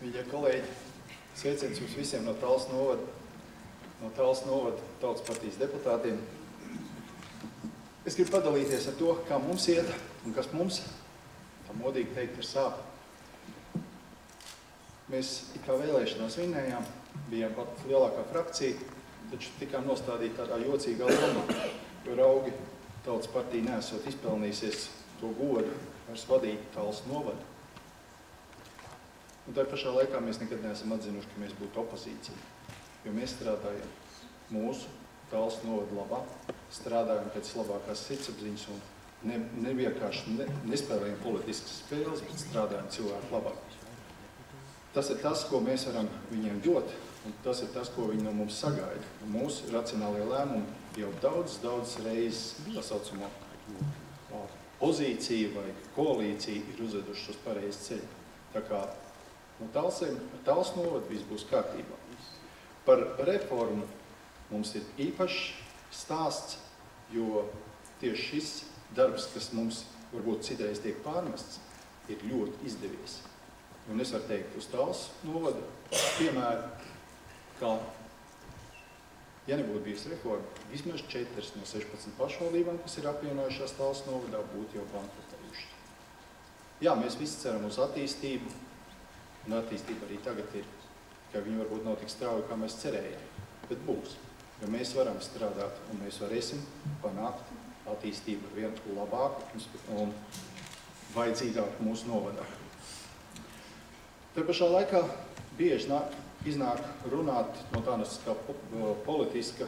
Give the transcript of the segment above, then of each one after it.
Mīļie kolēģi, sveiciens jums visiem no Tallas novada Tautas partijas deputātiem. Es gribu padalīties ar to, kā mums iet un kas mums, tā modīgi teikt, ir sāp. Mēs it kā vēlēšanās vinnējām, bijām pat lielākā frakcija, taču tikām nostādīti tādā jocīgā lomā, jo raugi Tautas partija neesot izpelnījusies to godu vairs vadīt Tallas novadu. Un tā pašā laikā mēs nekad neesam atzinuši, ka mēs būtu opozīcija, jo mēs strādājam mūsu Tallas novadu labā, strādājam pēc labākās sirdsapziņas un nevienkārši nespēlējam politiskas spēles, bet strādājam cilvēku labā. Tas ir tas, ko mēs varam viņiem dot, un tas ir tas, ko viņi no mums sagaida. Un mūsu racionālie lēmumi jau daudz reizes, tā saucamo, pozīcija vai koalīcija ir uzvedušas uz pareizi ceļu. Tā kā no Tallas novada viss būs kārtībā. Par reformu mums ir īpašs stāsts, jo tieši šis darbs, kas mums varbūt citreiz tiek pārmests, ir ļoti izdevies. Un es varu teikt uz Tallas novada piemēru, kā, ja nebūtu bijis reforma, vismaz 4 no 16 pašvaldībām, kas ir apvienojušās Tallas novadā, būtu jau bankrotējuši. Jā, mēs visi ceram uz attīstību, un attīstība arī tagad ir, ka viņi varbūt nav tik strauji, kā mēs cerējām, bet būs. Jo mēs varam strādāt un mēs varēsim panākt attīstību ar vienu labāku un vajadzīgāku mūsu novadā. Te pašā laikā bieži iznāk runāt no tādas kā politiska,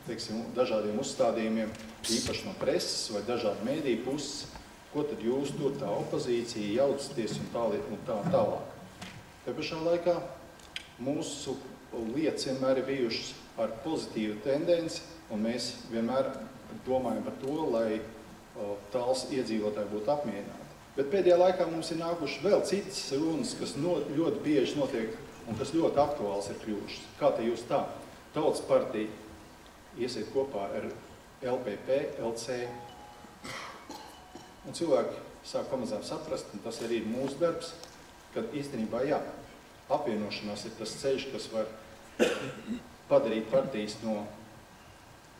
teiksim, dažādiem uzstādījumiem, īpaši no preses vai dažādu mēdīju puses, ko tad jūs tur tā opozīcija jaucaties un tā tālāk. Te pašā laikā mūsu lietas vienmēr ir bijušas ar pozitīvu tendenci, un mēs vienmēr domājam par to, lai Tallas iedzīvotāji būtu apmierināti. Bet pēdējā laikā mums ir nākuši vēl citas runas, kas ļoti bieži notiek un kas ļoti aktuāls ir kļuvušas. Kā te jūs tā? Tautas partija iesiet kopā ar LPP, LC. Un cilvēki sāk pamazām saprast, un tas arī ir mūsu darbs, kad īstenībā jā, apvienošanās ir tas ceļš, kas var padarīt partijas no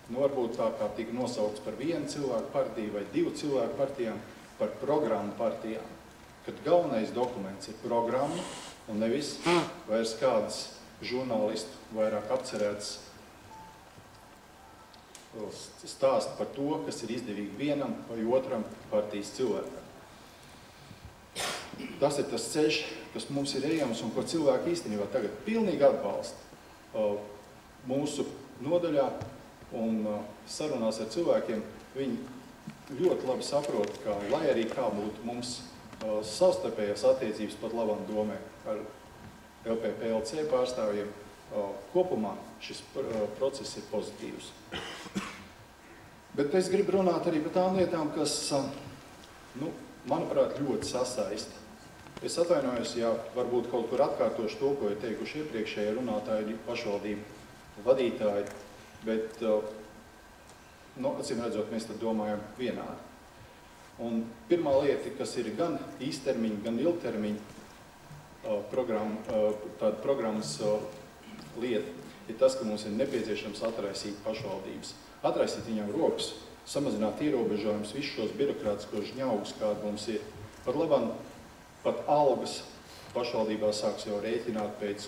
varbūt tā kā tika nosaukts par vienu cilvēku partiju vai 2 cilvēku partijām, par programmu partijām, kad galvenais dokuments ir programma un nevis vairs kādas žurnālistu vairāk apcerētas stāst par to, kas ir izdevīgi vienam vai otram partijas cilvēkam. Tas ir tas ceļš, kas mums ir ejams un ko cilvēki īstenībā tagad pilnīgi atbalsta mūsu nodaļā un sarunās ar cilvēkiem. Viņi ļoti labi saprot, ka, lai arī kā būtu mums savstarpējās attiecības pat labam domē ar LPP, LC pārstāvjiem, kopumā šis process ir pozitīvs. Bet es gribu runāt arī par tām lietām, kas, manuprāt, ļoti sasaista. Es atvainojos, ja varbūt kaut kur atkārtošu to, ko ir teikuši iepriekšējie runātāji, pašvaldību vadītāji, bet, acīm redzot, mēs tad domājam vienādi. Un pirmā lieta, kas ir gan īstermiņa, gan ilgtermiņa programmas lieta, ir tas, ka mums ir nepieciešams atraisīt pašvaldības. Atraisīt viņām rokas, samazināt ierobežojumus, visus šos birokrātiskos žņaugus, kādi mums ir. Pat labam, pat algas pašvaldībā sāks jau rēķināt pēc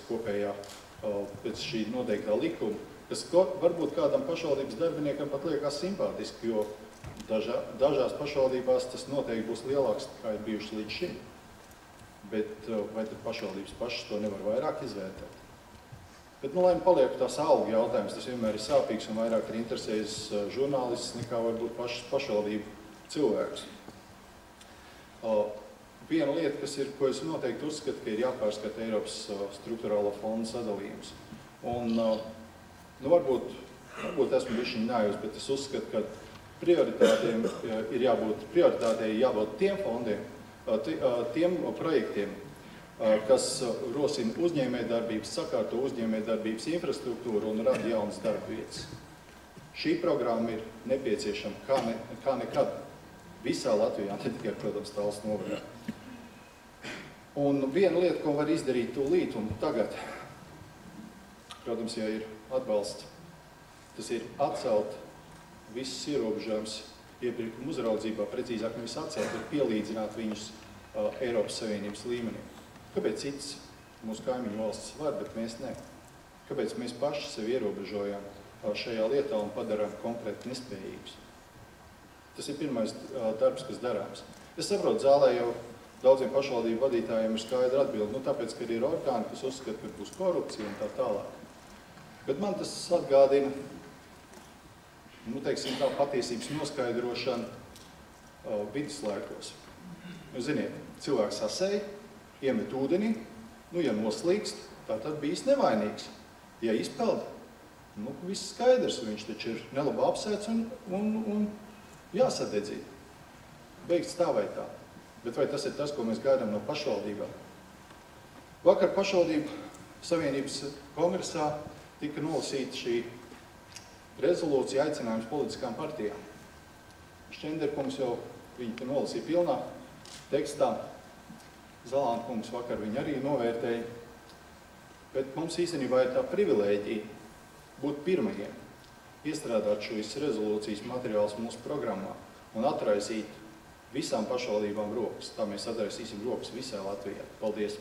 šī noteiktā likuma, kas varbūt kādam pašvaldības darbiniekam pat liekas simpātiski, jo dažās pašvaldībās tas noteikti būs lielāks, kā ir bijuši līdz šim. Bet vai tad pašvaldības pašas to nevar vairāk izvērtēt? Bet, lai paliek tās algu jautājums, tas vienmēr ir sāpīgs un vairāk ir interesējas žurnālists nekā varbūt pašvaldību cilvēkus. Viena lieta, ko es noteikti uzskatu, ka ir jāpārskata Eiropas struktūrālo fondu sadalījums. Un, varbūt esmu bišķiņ nājus, bet es uzskatu, ka prioritātei jābūt tiem fondiem, tiem projektiem, kas rosina uzņēmējdarbības, sakārto uzņēmējdarbības infrastruktūru un rada jaunas darba vietas. Šī programma ir nepieciešama kā nekad visā Latvijā, ne tikai, protams, Tallas novadā. Un viena lieta, ko var izdarīt tūlīt un tagad, protams, ja ir atbalsts, tas ir atcelt visus ierobežojumus iepirkuma uzraudzībā, precīzāk nevis atcelt, ir pielīdzināt viņus Eiropas Savienības līmenī. Kāpēc cits mūsu kaimiņu valstis var, bet mēs ne? Kāpēc mēs paši sevi ierobežojam šajā lietā un padaram konkrēti nespējīgus? Tas ir pirmais darbs, kas darāms. Es saprotu, zālē jau daudziem pašvaldību vadītājiem ir skaidra atbilde, nu tāpēc, ka ir orgāni, kas uzskata, ka būs korupcija un tā tālāk. Bet man tas atgādina, nu teiksim tā, patiesības noskaidrošana viduslaikos. Jūs ziniet, cilvēks sasēja, iemet ūdenī, nu ja noslīkst, tā tad bijis nevainīgs. Ja izpeld, nu viss skaidrs, viņš taču ir nelabi apsēts un jāsadedzīt. Beigts tā vai tā. Bet vai tas ir tas, ko mēs gaidām no pašvaldībām? Vakar pašvaldību Savienības kongresā tika nolasīta šī rezolūcija aicinājums politiskām partijām. Šķenderkungs jau viņu te nolasīja pilnā tekstā. Zalānkungs vakar viņu arī novērtēja. Bet mums īstenībā ir tā privilēģija būt pirmajiem, iestrādāt šīs rezolūcijas materiālus mūsu programmā un atraisīt visām pašvaldībām rokas. Tā mēs atraisīsim rokas visā Latvijā. Paldies!